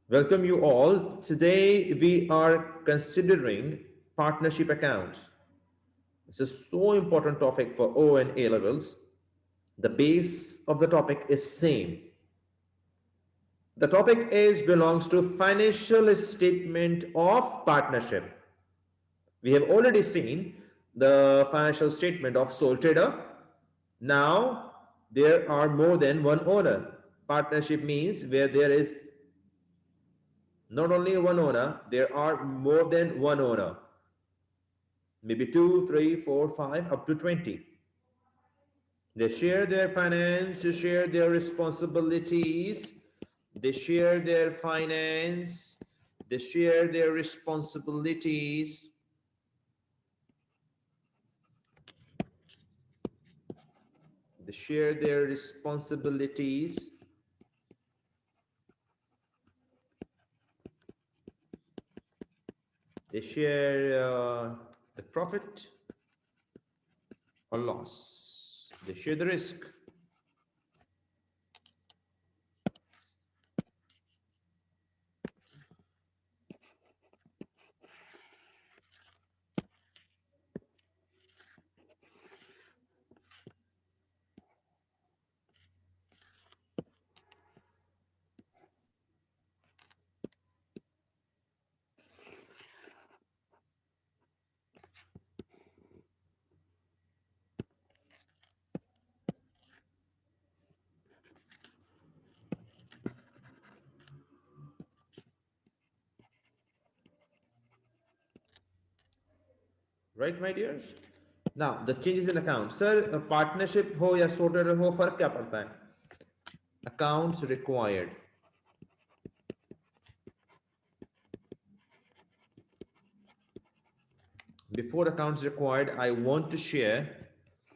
Welcome you all. Today we are considering partnership accounts. This is so important topic for O and A levels. The base of the topic is same. The topic is belongs to financial statement of partnership. We have already seen the financial statement of sole trader. Now there are more than one owner. Partnership means where there is not only one owner, there are more than one owner. Maybe two, three, four, five, up to 20. They share their finance, they share their responsibilities, they share their finance, they share their responsibilities. They share their responsibilities. They share the profit or loss. They share the risk. Right, my dears? Now, the changes in account. Sir, partnership हो या sorted हो, फर्क क्या पड़ता है? Accounts required. Before accounts required, I want to share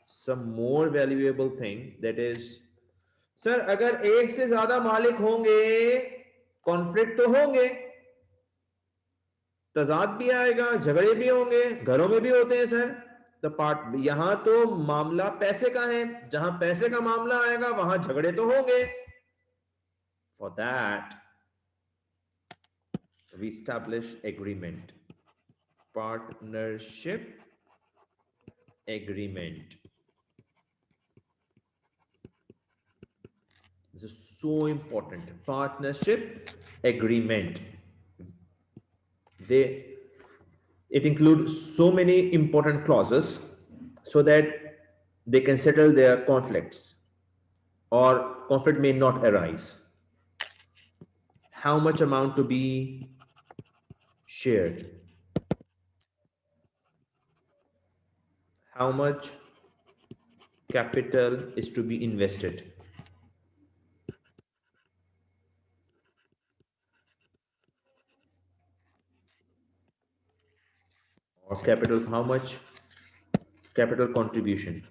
some more valuable thing, that is, sir, अगर एक से ज्यादा मालिक होंगे, कॉन्फ्लिक्ट तो होंगे, तजाद भी आएगा, झगड़े भी होंगे, घरों में भी होते हैं सर. द पार्ट यहां तो मामला पैसे का है, जहां पैसे का मामला आएगा वहां झगड़े तो होंगे. For that we establish agreement, partnership agreement. This is so important. Partnership agreement. It includes so many important clauses so that they can settle their conflicts or conflict may not arise. How much amount to be shared? How much capital is to be invested? Or capital, how much capital contribution?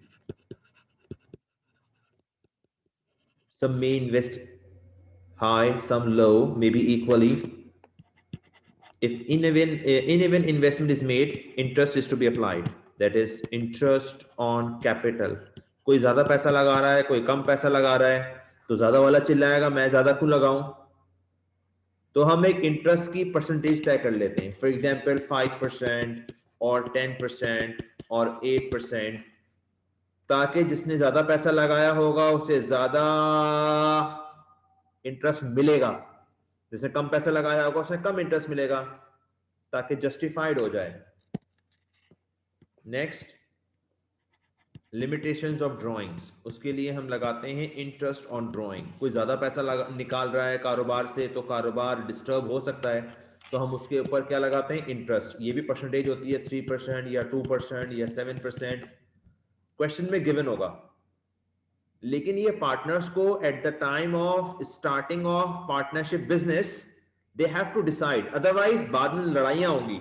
Some may invest high, some low, maybe equally. If uneven investment is made, interest is to be applied. That is interest on capital. कोई ज्यादा पैसा लगा रहा है, कोई कम पैसा लगा रहा है, तो ज्यादा वाला चिल्लाएगा मैं ज्यादा क्यों लगाऊं. तो हम एक इंटरेस्ट की परसेंटेज तय कर लेते हैं. फॉर एग्जाम्पल 5% और 10% और 8%, ताकि जिसने ज्यादा पैसा लगाया होगा उसे ज्यादा इंटरेस्ट मिलेगा, जिसने कम पैसा लगाया होगा उसे कम इंटरेस्ट मिलेगा, ताकि जस्टिफाइड हो जाए. Next, limitations of drawings. उसके लिए हम लगाते हैं इंटरेस्ट ऑन ड्राइंग. कोई ज्यादा पैसा निकाल रहा है कारोबार से, तो कारोबार डिस्टर्ब हो सकता है, तो हम उसके ऊपर क्या लगाते हैं, इंटरेस्ट. ये भी परसेंटेज होती है 3% या 2% या 7%, क्वेश्चन में गिवन होगा. लेकिन ये पार्टनर्स को at the time of starting of partnership business they have to decide, otherwise बाद में लड़ाइयां होंगी.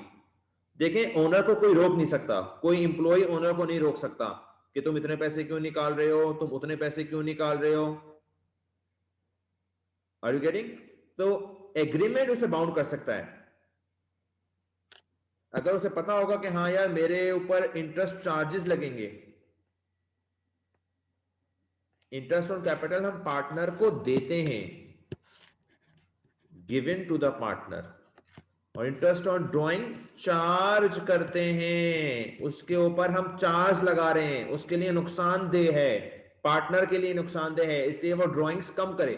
देखें, ओनर को कोई रोक नहीं सकता, कोई इंप्लॉय ओनर को नहीं रोक सकता कि तुम इतने पैसे क्यों निकाल रहे हो, तुम उतने पैसे क्यों निकाल रहे हो. Are you getting? तो एग्रीमेंट उसे बाउंड कर सकता है. अगर उसे पता होगा कि हाँ यार मेरे ऊपर इंटरेस्ट चार्जेस लगेंगे. इंटरेस्ट ऑन कैपिटल हम पार्टनर को देते हैं, गिवन टू द पार्टनर, और इंटरेस्ट ऑन ड्राइंग चार्ज करते हैं, उसके ऊपर हम चार्ज लगा रहे हैं, उसके लिए नुकसानदेह है, पार्टनर के लिए नुकसानदेह है, इसलिए वो ड्राइंग्स कम करे।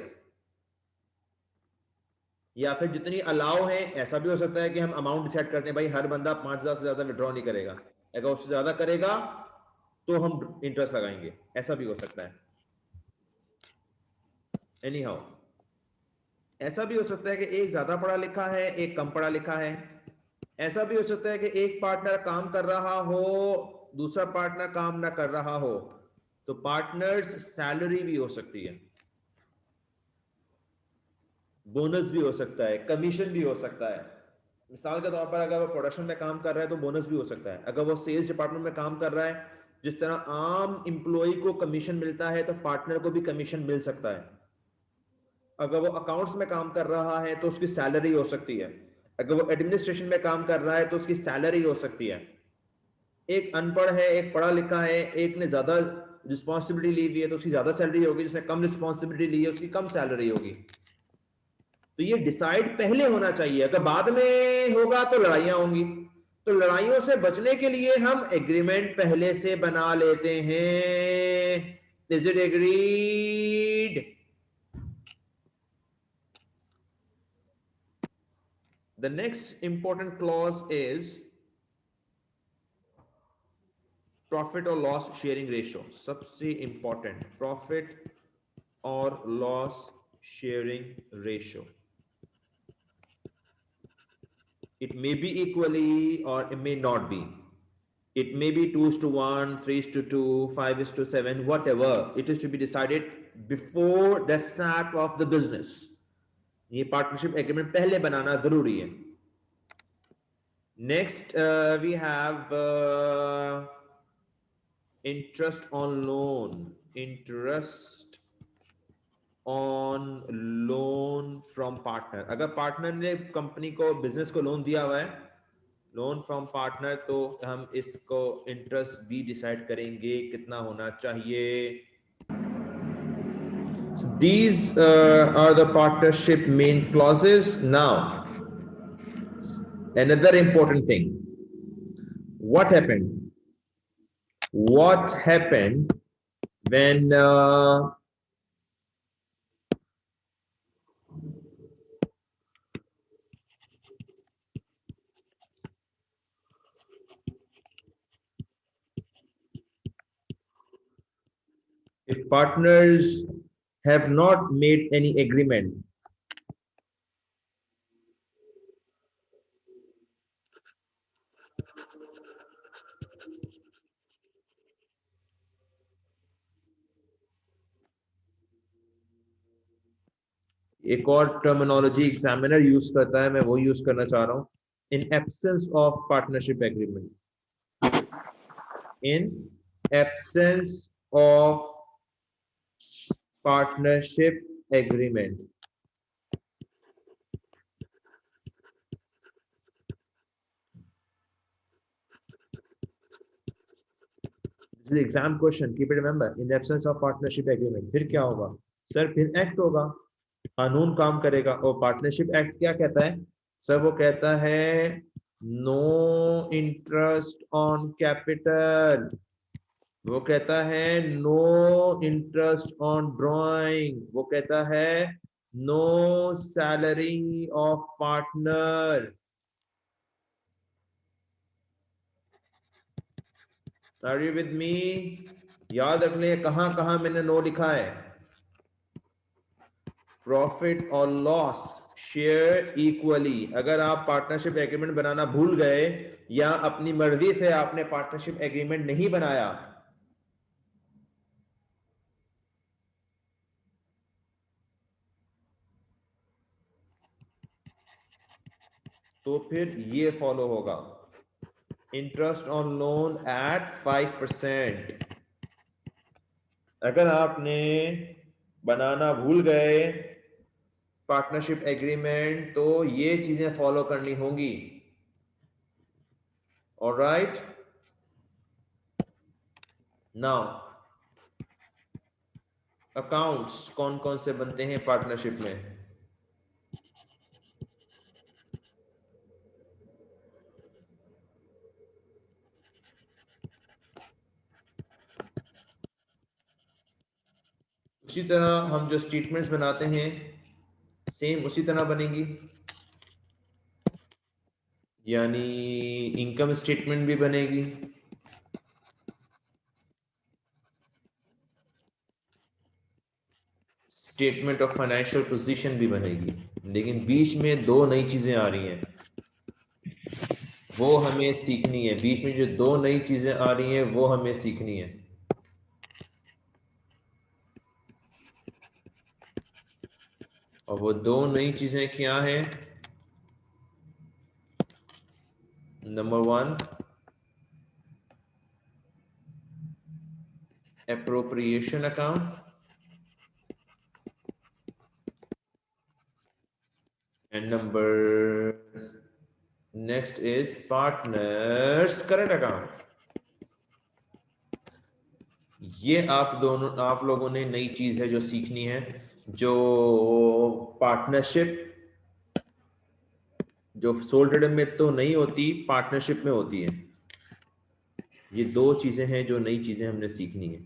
या फिर जितनी अलाउ है, ऐसा भी हो सकता है कि हम अमाउंट डिसाइड करते हैं, भाई हर बंदा 5,000 से ज्यादा विड्रॉ नहीं करेगा, अगर उससे ज्यादा करेगा तो हम इंटरेस्ट लगाएंगे, ऐसा भी हो सकता है। एनी हाउ, ऐसा भी हो सकता है कि एक ज्यादा पढ़ा लिखा है, एक कम पढ़ा लिखा है। ऐसा भी हो सकता है कि एक पार्टनर काम कर रहा हो, दूसरा पार्टनर काम ना कर रहा हो, तो पार्टनर्स सैलरी भी हो सकती है, बोनस भी हो सकता है, कमीशन भी हो सकता है। मिसाल के तौर पर अगर वो प्रोडक्शन में काम कर रहा है तो बोनस भी हो सकता है, अगर वो सेल्स डिपार्टमेंट में काम कर रहा है, जिस तरह आम इंप्लॉई को कमीशन मिलता है तो पार्टनर को भी कमीशन मिल सकता है। अगर वो अकाउंट्स में काम कर रहा है तो उसकी सैलरी हो सकती है, अगर वो एडमिनिस्ट्रेशन में काम कर रहा है तो उसकी सैलरी हो सकती है। एक अनपढ़ है, एक पढ़ा लिखा है, एक ने ज्यादा रिस्पॉन्सिबिलिटी ली हुई है तो उसकी ज्यादा सैलरी होगी, जिसने कम रिस्पॉन्सिबिलिटी ली है उसकी कम सैलरी होगी। तो ये डिसाइड पहले होना चाहिए, अगर बाद में होगा तो लड़ाइयां होंगी। तो लड़ाइयों से बचने के लिए हम एग्रीमेंट पहले से बना लेते हैं। Is it agreed? The next important clause is profit or loss sharing ratio. सबसे important, profit or loss sharing ratio. It may be equally or it may not be. It may be 2:1, 3:2, 5:7, whatever. It is to be decided before the start of the business. ये partnership agreement पहले बनाना जरूरी है। Next we have interest on loan. Interest on loan from partner, अगर partner ने company को, business को loan दिया हुआ है, लोन फ्रॉम पार्टनर, तो हम इसको इंटरेस्ट भी डिसाइड करेंगे कितना होना चाहिए। So these are the partnership main clauses. Now, another important thing. What happened? What happened when if partners have not made any agreement? एक और टर्मिनोलॉजी एग्जामिनर यूज करता है, मैं वो यूज करना चाह रहा हूं। In absence of partnership agreement, in absence of partnership agreement, this is exam question, keep it remember, in the absence of partnership agreement, फिर क्या होगा सर? फिर एक्ट होगा, कानून काम करेगा। और पार्टनरशिप एक्ट क्या कहता है सर? वो कहता है नो इंटरेस्ट ऑन कैपिटल, वो कहता है नो इंटरेस्ट ऑन ड्राइंग, वो कहता है no salary of partner. Are you with me? याद रख लें कहां कहां मैंने नो लिखा है। प्रॉफिट और लॉस शेयर इक्वली। अगर आप पार्टनरशिप एग्रीमेंट बनाना भूल गए या अपनी मर्जी से आपने पार्टनरशिप एग्रीमेंट नहीं बनाया, तो फिर ये फॉलो होगा, इंटरेस्ट ऑन लोन एट 5%। अगर आपने बनाना भूल गए पार्टनरशिप एग्रीमेंट तो ये चीजें फॉलो करनी होंगी। ऑलराइट, नाउ अकाउंट्स कौन कौन से बनते हैं पार्टनरशिप में? उसी तरह हम जो स्टेटमेंट्स बनाते हैं सेम उसी तरह बनेंगी, यानी इनकम स्टेटमेंट भी बनेगी, स्टेटमेंट ऑफ फाइनेंशियल पोजीशन भी बनेगी, लेकिन बीच में दो नई चीजें आ रही हैं, वो हमें सीखनी है। बीच में जो दो नई चीजें आ रही हैं वो हमें सीखनी है। और वो दो नई चीजें क्या हैं? Number 1, appropriation account, and number next is partners current account। ये आप लोगों ने नई चीज है जो सीखनी है, जो पार्टनरशिप, जो सोल ट्रेडर में तो नहीं होती, पार्टनरशिप में होती है। ये दो चीजें हैं जो नई चीजें हमने सीखनी है,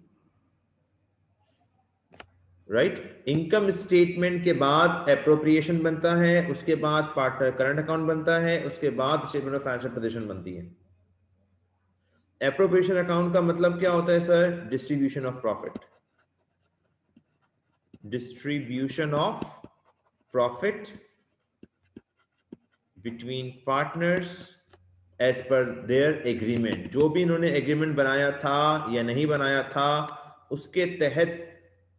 राइट। इनकम स्टेटमेंट के बाद एप्रोप्रिएशन बनता है, उसके बाद पार्टनर करंट अकाउंट बनता है, उसके बाद स्टेटमेंट ऑफ फाइनेंशियल पोजीशन बनती है। एप्रोप्रिएशन अकाउंट का मतलब क्या होता है sir? Distribution of profit, distribution of profit between partners as per their agreement. जो भी इन्होंने एग्रीमेंट बनाया था या नहीं बनाया था, उसके तहत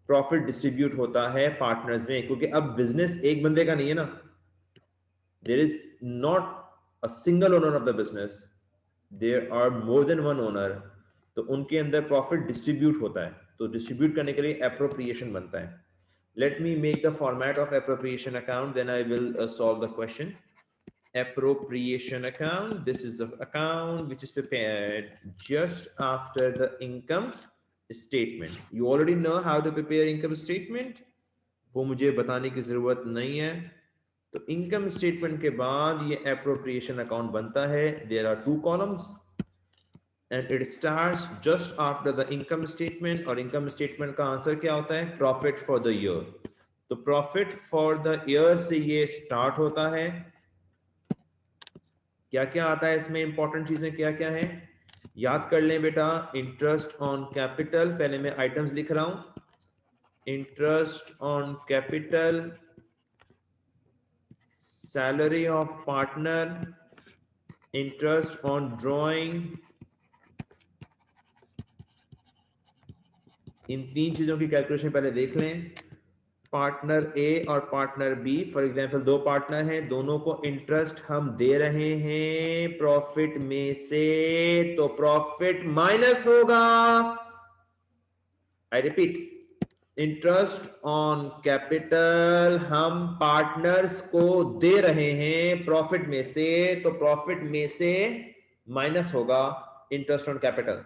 प्रॉफिट डिस्ट्रीब्यूट होता है पार्टनर्स में, क्योंकि अब बिजनेस एक बंदे का नहीं है ना, there is not a single owner of the business, there are more than one owner, तो उनके अंदर प्रॉफिट डिस्ट्रीब्यूट होता है, तो डिस्ट्रीब्यूट करने के लिए एप्रोप्रिएशन बनता है। Let me make the format of appropriation account, then I will solve the question. Appropriation account, this is the account which is prepared just after the income statement। You already know how to prepare income statement, वो मुझे बताने की जरूरत नहीं है। तो income statement के बाद ये एप्रोप्रिएशन अकाउंट बनता है। There are 2 columns and it starts just after the income statement. और इनकम स्टेटमेंट का आंसर क्या होता है? Profit for the year. तो प्रॉफिट फॉर द ईयर से ये स्टार्ट होता है। क्या क्या आता है इसमें? इंपॉर्टेंट चीजें क्या क्या है याद कर लें बेटा। इंटरेस्ट ऑन कैपिटल, पहले मैं आइटम्स लिख रहा हूं। Interest on capital, salary of partner, interest on drawing. इन 3 चीजों की कैलकुलेशन पहले देख लें। पार्टनर ए और partner B, for example 2 partner हैं, दोनों को इंटरेस्ट हम दे रहे हैं प्रॉफिट में से, तो प्रॉफिट माइनस होगा। I repeat, interest on capital हम पार्टनर्स को दे रहे हैं प्रॉफिट में से, तो प्रॉफिट में से माइनस होगा इंटरेस्ट ऑन कैपिटल।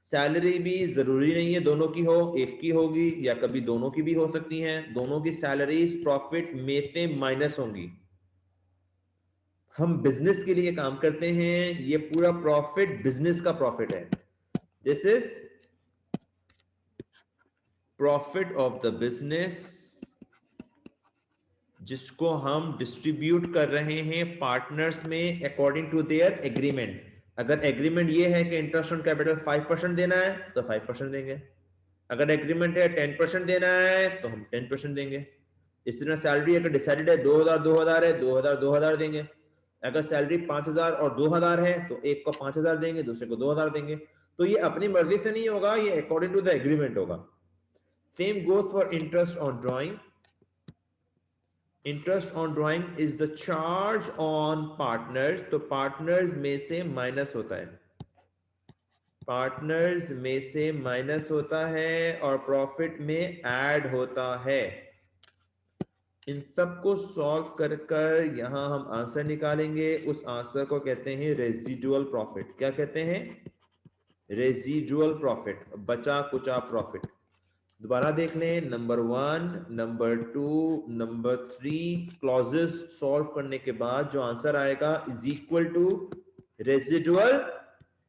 सैलरी भी जरूरी नहीं है दोनों की हो, एक की होगी या कभी दोनों की भी हो सकती हैं। दोनों की सैलरीज प्रॉफिट में से माइनस होंगी। हम बिजनेस के लिए काम करते हैं, ये पूरा प्रॉफिट बिजनेस का प्रॉफिट है। This is profit of the business, जिसको हम डिस्ट्रीब्यूट कर रहे हैं पार्टनर्स में अकॉर्डिंग टू देयर एग्रीमेंट। अगर एग्रीमेंट ये है कि इंटरेस्ट ऑन कैपिटल 5% देना है तो 5% देंगे। अगर एग्रीमेंट है 10% देना है तो हम 10% देंगे। इस तरह सैलरी अगर डिसाइडेड है 2000 है, 2000 देंगे। अगर सैलरी 5000 और 2000 है तो एक को 5000 देंगे, दूसरे को 2000 देंगे। तो ये अपनी मर्जी से नहीं होगा, ये अकॉर्डिंग टू द एग्रीमेंट होगा। Same goes for interest on drawing. Interest on drawing is the charge on partners, तो पार्टनर्स में से माइनस होता है, पार्टनर्स में से माइनस होता है और प्रॉफिट में ऐड होता है। इन सबको सॉल्व कर कर यहां हम आंसर निकालेंगे। उस आंसर को कहते हैं रेजिडुअल प्रॉफिट। क्या कहते हैं? रेजिडुअल प्रॉफिट, बचा कुचा प्रॉफिट। दोबारा देख लें, number 1, number 2, number 3 clauses solve करने के बाद जो आंसर आएगा is equal to residual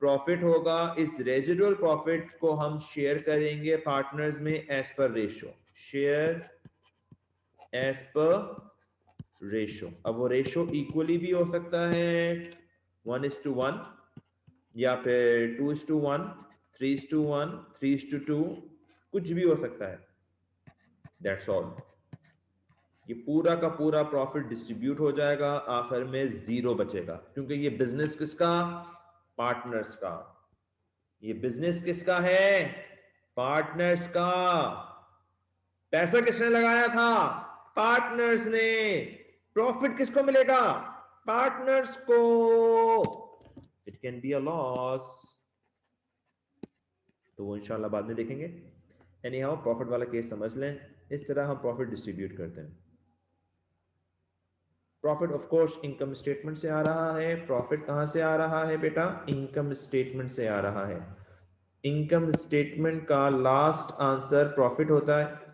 profit होगा। इस रेजिडुअल प्रॉफिट को हम शेयर करेंगे पार्टनर्स में as per ratio. Share as per ratio. अब वो रेशो इक्वली भी हो सकता है 1:1 या फिर 2:1, 3:1, 3:2, कुछ भी हो सकता है। That's all. ये पूरा का पूरा प्रॉफिट डिस्ट्रीब्यूट हो जाएगा, आखिर में जीरो बचेगा, क्योंकि ये बिजनेस किसका? पार्टनर्स का। ये बिजनेस किसका है? पार्टनर्स का। पैसा किसने लगाया था? पार्टनर्स ने। प्रॉफिट किसको मिलेगा? पार्टनर्स को। It can be a loss, तो वो इंशाल्लाह बाद में देखेंगे। एनी हाउ, प्रॉफिट वाला केस समझ लें। इस तरह हम प्रॉफिट डिस्ट्रीब्यूट करते हैं। Profit of course income statement से आ रहा है। प्रॉफिट कहां से आ रहा है बेटा? इनकम स्टेटमेंट से आ रहा है। इनकम स्टेटमेंट का लास्ट आंसर प्रॉफिट होता है।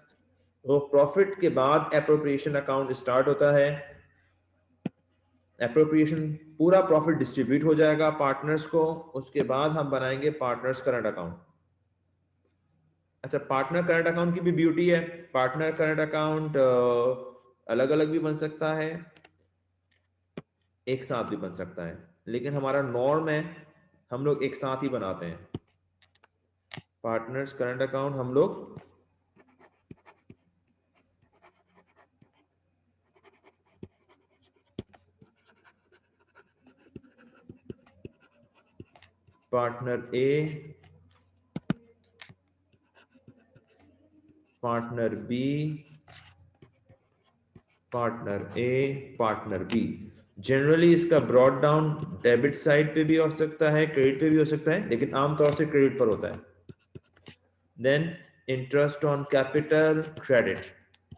वो प्रॉफिट के बाद एप्रोप्रिएशन अकाउंट स्टार्ट होता है। एप्रोप्रिएशन पूरा प्रॉफिट डिस्ट्रीब्यूट हो जाएगा पार्टनर्स को, उसके बाद हम बनाएंगे पार्टनर्स करंट अकाउंट। अच्छा, पार्टनर करंट अकाउंट की भी ब्यूटी है। पार्टनर करंट अकाउंट अलग अलग भी बन सकता है, एक साथ भी बन सकता है, लेकिन हमारा नॉर्म है हम लोग एक साथ ही बनाते हैं। पार्टनर्स करंट अकाउंट हम लोग पार्टनर ए, पार्टनर बी, पार्टनर ए, पार्टनर बी। जनरली इसका ब्रॉड डाउन डेबिट साइड पे भी हो सकता है, क्रेडिट पे भी हो सकता है, लेकिन आमतौर से क्रेडिट पर होता है। Then interest on capital credit,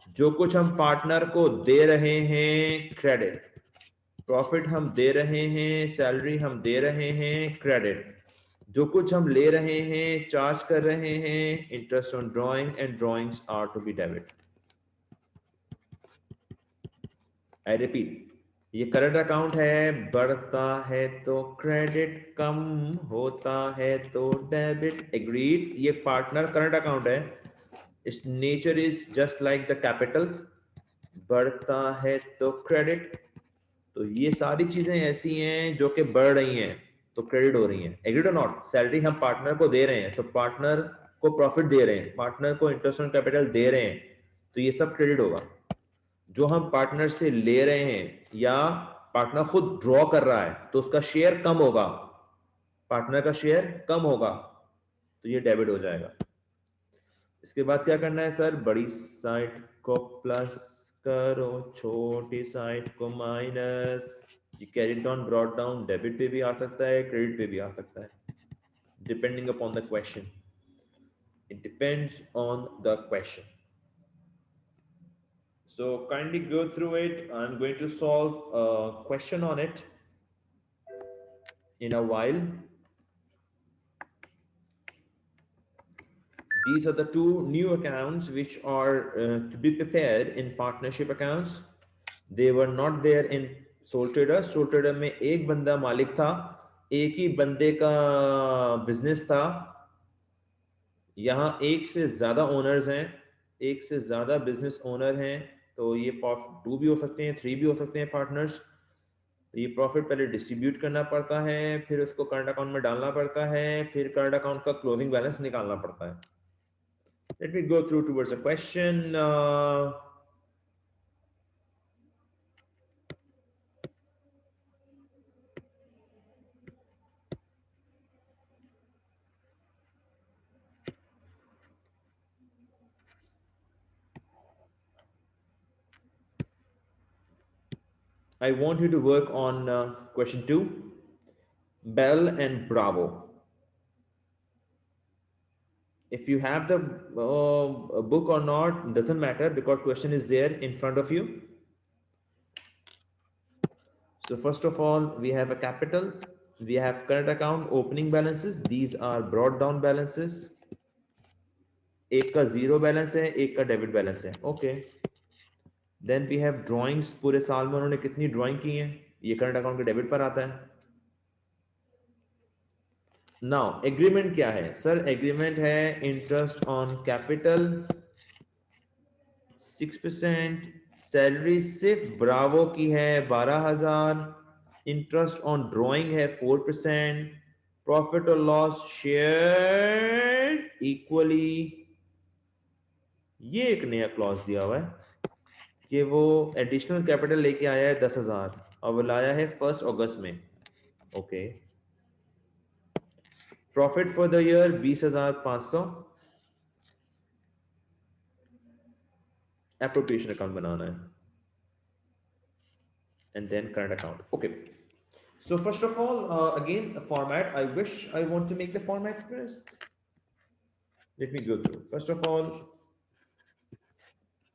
जो कुछ हम पार्टनर को दे रहे हैं क्रेडिट, प्रॉफिट हम दे रहे हैं, सैलरी हम दे रहे हैं क्रेडिट, जो कुछ हम ले रहे हैं, चार्ज कर रहे हैं, interest on drawing and drawings are to be debit. I repeat, ये करंट अकाउंट है, बढ़ता है तो क्रेडिट, कम होता है तो डेबिट। एग्रीड। ये पार्टनर करंट अकाउंट है। It's nature is just like the capital, बढ़ता है तो क्रेडिट। तो ये सारी चीजें ऐसी हैं जो कि बढ़ रही हैं तो क्रेडिट हो रही हैं। एग्रीड और नॉट? सैलरी हम पार्टनर को दे रहे हैं तो पार्टनर को प्रॉफिट दे रहे हैं, पार्टनर को इंटरेस्ट ऑन कैपिटल दे रहे हैं, तो ये सब क्रेडिट होगा। जो हम पार्टनर से ले रहे हैं या पार्टनर खुद ड्रॉ कर रहा है तो उसका शेयर कम होगा, पार्टनर का शेयर कम होगा, तो ये डेबिट हो जाएगा। इसके बाद क्या करना है सर? बड़ी साइड को प्लस करो, छोटी साइड को माइनस। ये carried on brought down debit पे भी आ सकता है, क्रेडिट पे भी आ सकता है, depending upon the question. It depends on the question. So kindly go through it. I'm going to solve a question on it in a while. These are the two new accounts which are to be prepared in partnership accounts. They were not there in sole trader. Sole trader में एक बंदा मालिक था, एक ही बंदे का business था। यहाँ एक से ज्यादा ओनर्स हैं, एक से ज्यादा बिजनेस ओनर हैं, तो ये 2 भी हो सकते हैं, 3 भी हो सकते हैं पार्टनर्स। तो ये प्रॉफिट पहले डिस्ट्रीब्यूट करना पड़ता है, फिर उसको करंट अकाउंट में डालना पड़ता है, फिर करंट अकाउंट का क्लोजिंग बैलेंस निकालना पड़ता है। Let me go through towards a question. I want you to work on question 2, Bell and Bravo. If you have the book or not, doesn't matter because question is there in front of you. So first of all, we have a capital, we have current account opening balances. These are brought down balances. एक का zero balance है, एक का debit balance है। Okay, then we have drawings. पूरे साल में उन्होंने कितनी ड्राइंग की हैं, ये करंट अकाउंट के डेबिट पर आता है। नाउ एग्रीमेंट क्या है सर? एग्रीमेंट है इंटरेस्ट ऑन कैपिटल 6%. सैलरी सिर्फ ब्रावो की है 12,000. इंटरेस्ट ऑन ड्राइंग है 4%. प्रॉफिट और लॉस शेयर इक्वली. ये एक नया क्लॉज दिया हुआ है कि वो एडिशनल कैपिटल लेके आया है 10,000 और वो लाया है 1 अगस्त में. Okay. Profit for the year 20,500. Appropriation account बनाना है and then current account. Okay. So first of all, again, a format. I wish I want to make the format first. Let me go through. First of all,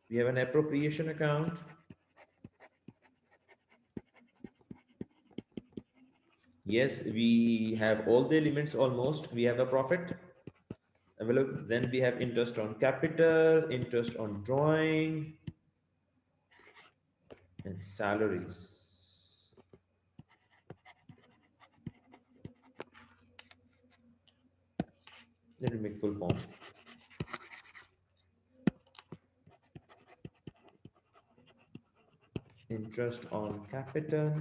we have an appropriation account. Yes, we have all the elements almost. We have a profit available. Then we have interest on capital, interest on drawing, and salaries. Let me make full form. Interest on capital,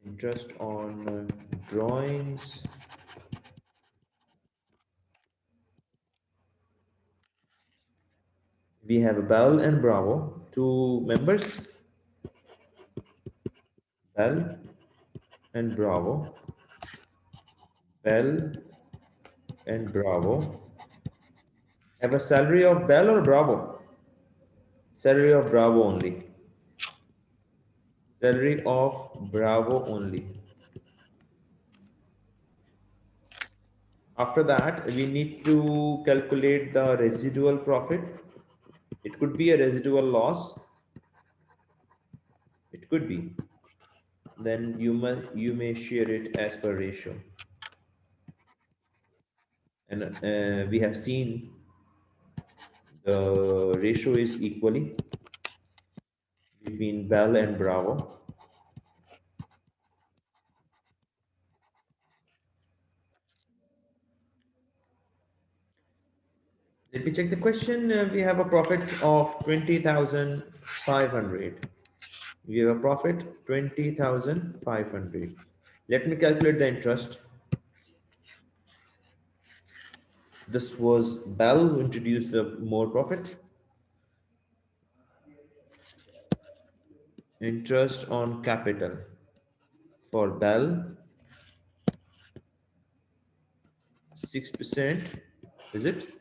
interest on drawings, we have Bell and Bravo, two members, Bell and Bravo, Bell and Bravo. Have a salary of Bell or Bravo? Salary of Bravo only. Salary of Bravo only. After that, we need to calculate the residual profit. It could be a residual loss. It could be. Then you may share it as per ratio. And we have seen the ratio is equally between Bell and Bravo. Let me check the question. We have a profit of 20,500. We have a profit 20,500. Let me calculate the interest. This was Bell who introduced the more profit. Interest on capital for Bell 6%. Is it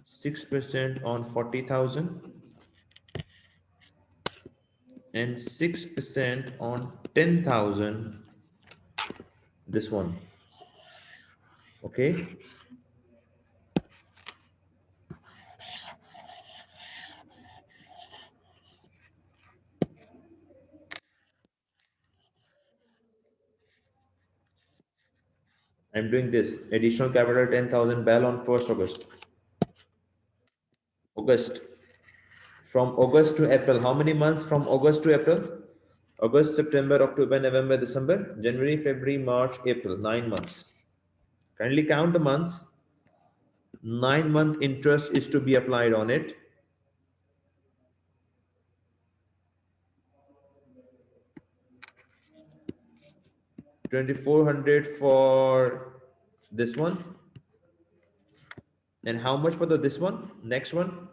6% on 40,000 and 6% on 10,000? This one. Okay. I'm doing this additional capital 10,000 Bell on 1st August. August. From August to April. How many months from August to April? August, September, October, November, December, January, February, March, April. 9 months. Kindly count the months. 9-month interest is to be applied on it. $2,400 for this one. And how much for this one? Next one.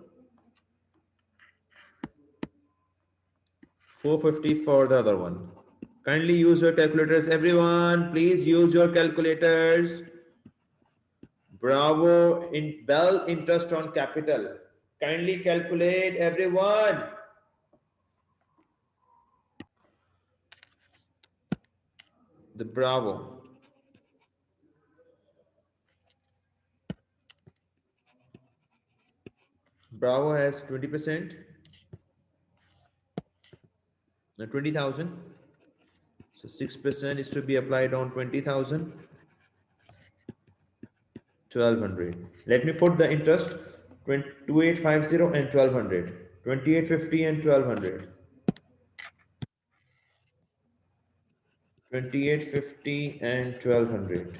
450 for the other one. Kindly use your calculators, everyone. Please use your calculators. Bravo in Bell interest on capital. Kindly calculate, everyone. The Bravo. Bravo has 20%. 20,000. So 6% is to be applied on 20,000. 1,200. Let me put the interest 2850 and 1,200. 2850 and 1,200. 2850 and 1,200.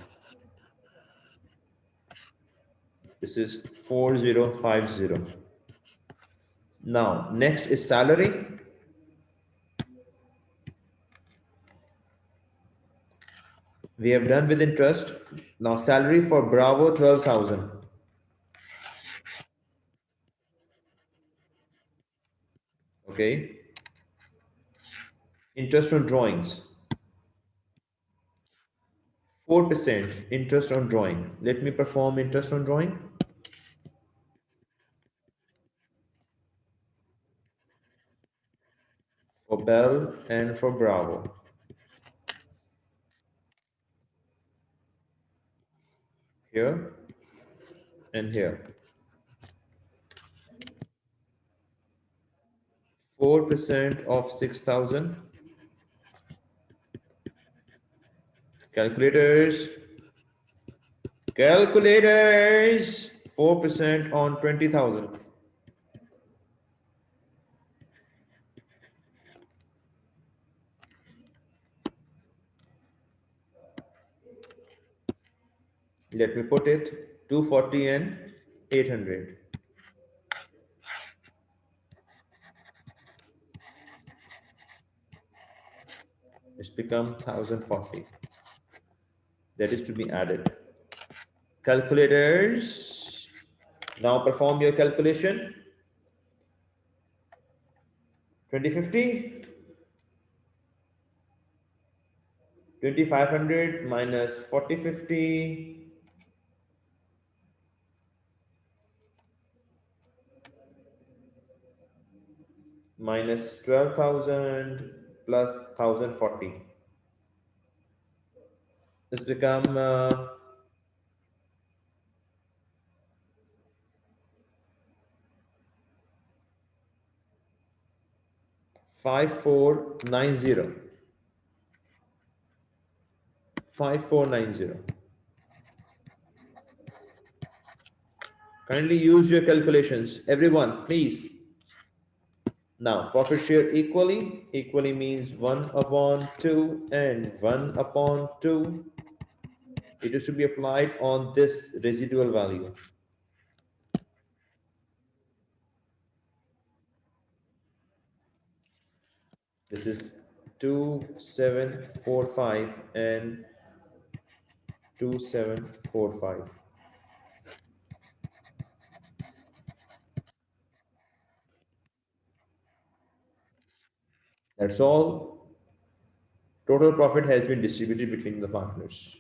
This is 4050. Now, next is salary. We have done with interest. Now, salary for Bravo 12,000. Okay. Interest on drawings. 4% interest on drawing. Let me perform interest on drawing. For Bell and for Bravo. Here and here. 4% of 6,000. Calculators. Calculators. 4% on 20,000. Let me put it 240 and 800. It's become 1040. That is to be added. Calculators. Now perform your calculation. 2050. 2500 minus 4050 minus 12,000 plus 1040. This become 5490. 5490. Kindly use your calculations. Everyone, please. Now, profit share equally. Equally means 1 upon 2 and 1 upon 2. It is to be applied on this residual value. This is 2745 and 2745. That's all. Total profit has been distributed between the partners.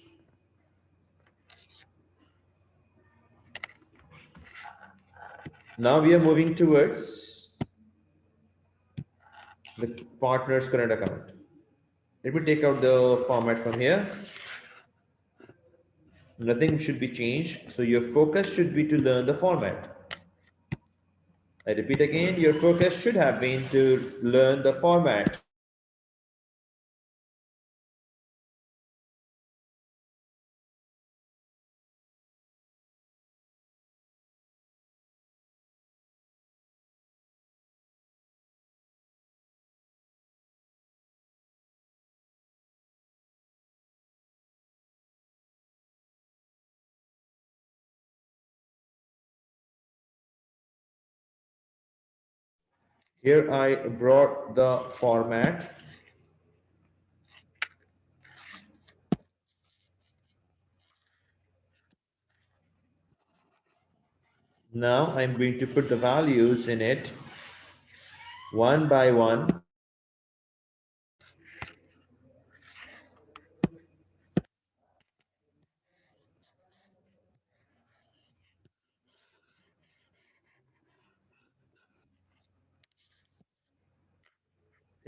Now we are moving towards the partner's current account. Let me take out the format from here. Nothing should be changed. So your focus should be to learn the format. I repeat again, your focus should have been to learn the format. Here I brought the format. Now I'm going to put the values in it one by one.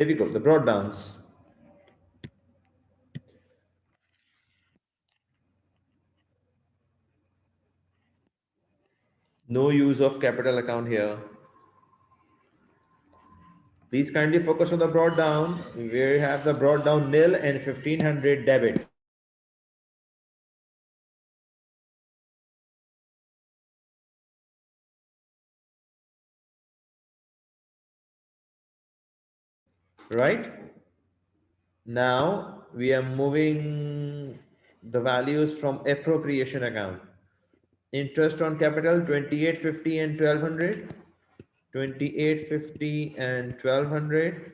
Here we go, the broad downs. No use of capital account here. Please kindly focus on the broad down. We have the broad down nil and 1500 debit. Right? Now we are moving the values from appropriation account. Interest on capital 2850 and 1200. 2850 and 1200.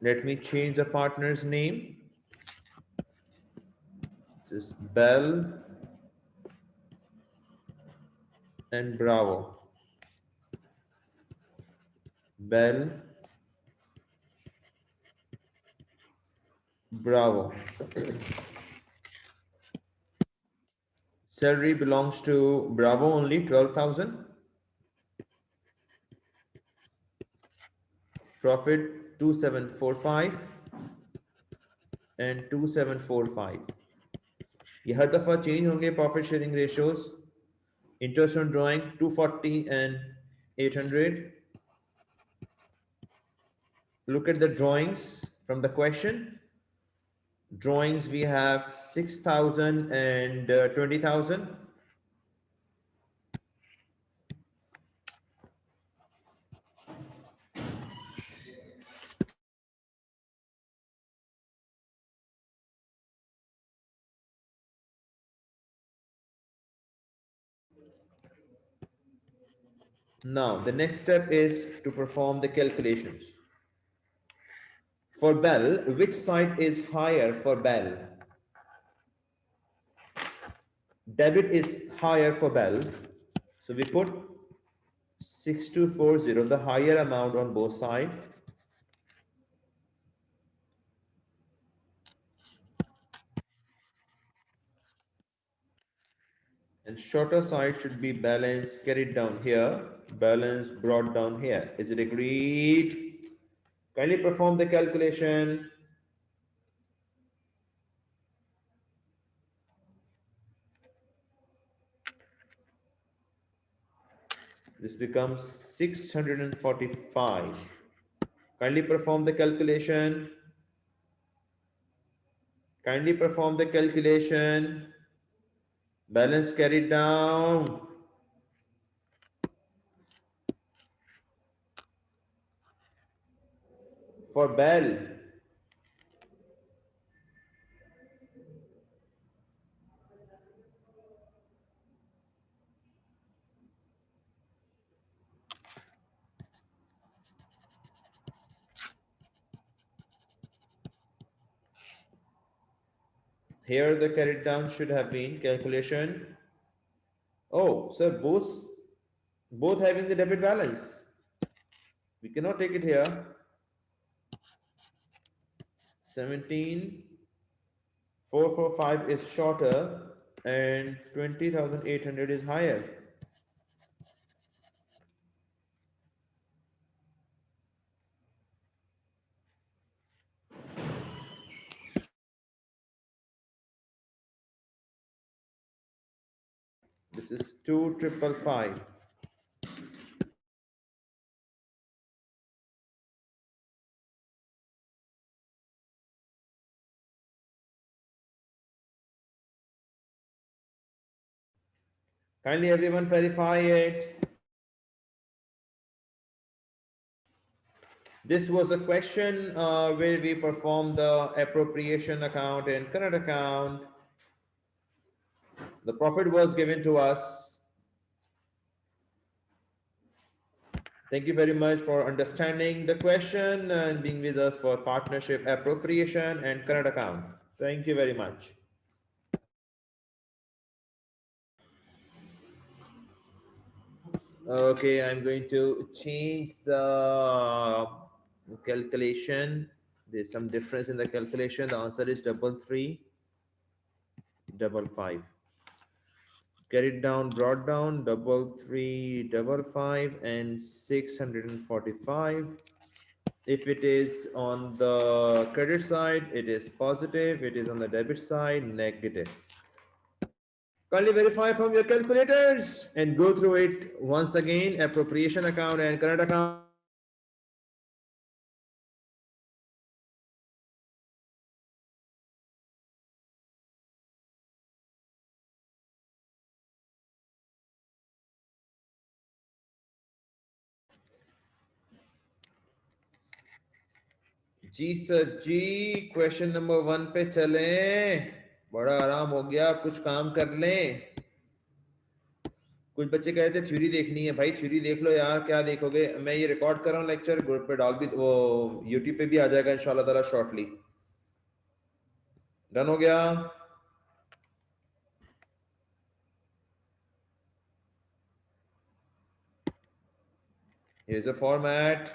Let me change the partner's name. This is Bell and Bravo. Bell, Bravo. Salary belongs to Bravo only, 12,000. Profit 2745 and 2745. ये हर दफा change होंगे profit sharing ratios. Interest on drawing 240 and 800. Look at the drawings from the question. Drawings we have 6,000 and 20,000. Now the next step is to perform the calculations. For Bell, which side is higher for Bell? Debit is higher for Bell. So we put 6240, the higher amount on both sides. And shorter side should be balance carried down here, balance brought down here. Is it agreed? Kindly perform the calculation. This becomes 645. Kindly perform the calculation. Kindly perform the calculation. Balance carried down. For Bell, here the carried down should have been calculation. Oh, sir, both having the debit balance. We cannot take it here. 17,445 is shorter and 20,800 is higher. This is 2,555. Kindly everyone verify it. This was a question where we performed the appropriation account and current account. The profit was given to us. Thank you very much for understanding the question and being with us for partnership appropriation and current account. Thank you very much. Okay, I'm going to change the calculation. There's some difference in the calculation. The answer is 3355. Carried down, brought down, 3355 and 645. If it is on the credit side, it is positive. It is on the debit side, negative. Kindly verify from your calculators and go through it once again. Appropriation account and current account. जी sir जी, question number 1 पे चलें. बड़ा आराम हो गया, कुछ काम कर लें। कुछ बच्चे कह रहे थे थ्योरी देखनी है, भाई थ्योरी देख लो यार, क्या देखोगे। मैं ये रिकॉर्ड कर रहा हूँ लेक्चर, ग्रुप पे डाल भी, वो यूट्यूब पे भी आ जाएगा इंशाल्लाह ताला शॉर्टली। डन हो गया। Here's a format,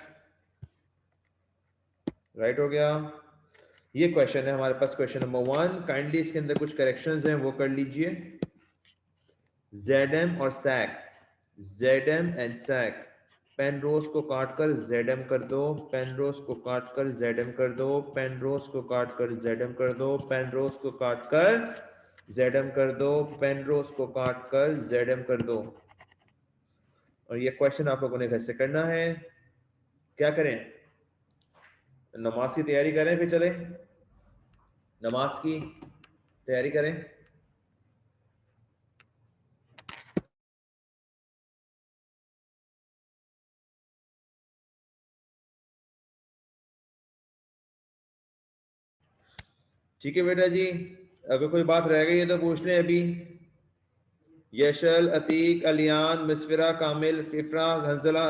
राइट हो गया। ये क्वेश्चन है हमारे पास, क्वेश्चन नंबर 1। काइंडली इसके अंदर कुछ करेक्शंस हैं वो कर लीजिए। ZM और SAC, ZM and SAC, Penrose को काटकर ZM कर दो, पेनरोज को काटकर ZM कर दो, पेनरोज को काटकर ZM कर दो, पेनरोज को काटकर ZM कर दो, पेनरोज को काटकर ZM कर दो। और ये क्वेश्चन आप लोगों ने घर से करना है। क्या करें, नमाज की तैयारी करें, फिर चले नमाज की तैयारी करें। ठीक है बेटा जी, अगर कोई बात रह गई है तो पूछ लें अभी। यशल, अतीक, अलियान, मिसफिरा, कामिल, फिफ्रा, हंसला,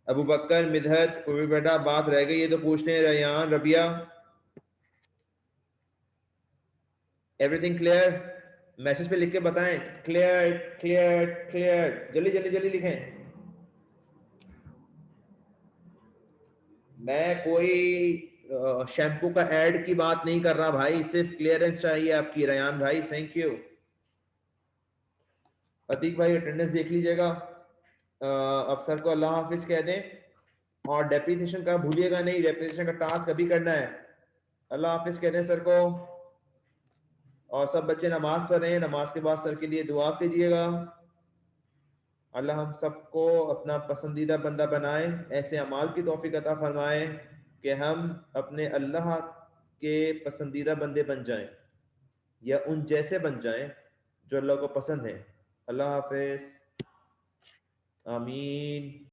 अबू बकर, मिदहत, कोई भी बेटा बात रह गई है तो पूछ लें। Ryan, Rabia, everything clear? Message पे लिख के बताएं क्लियर क्लियर क्लियर, जल्दी जल्दी जल्दी लिखें। मैं कोई शैम्पू का ऐड की बात नहीं कर रहा भाई, सिर्फ क्लियरेंस चाहिए आपकी। रयान भाई थैंक यू। अतीक भाई अटेंडेंस देख लीजिएगा। अब सर को अल्लाह हाफिज कह दें और डेप्रिसिएशन का भूलिएगा नहीं, डेप्रिसिएशन का टास्क अभी करना है। अल्लाह हाफिज कह दें सर को। और सब बच्चे नमाज पढ़ें, नमाज के बाद सर के लिए दुआ कीजिएगा। अल्लाह हम सबको अपना पसंदीदा बंदा बनाए, ऐसे अमाल की तौफीक अता फरमाए कि हम अपने अल्लाह के पसंदीदा बंदे बन जाएं, या उन जैसे बन जाएं जो अल्लाह को पसंद है। अल्लाह हाफिज, आमीन।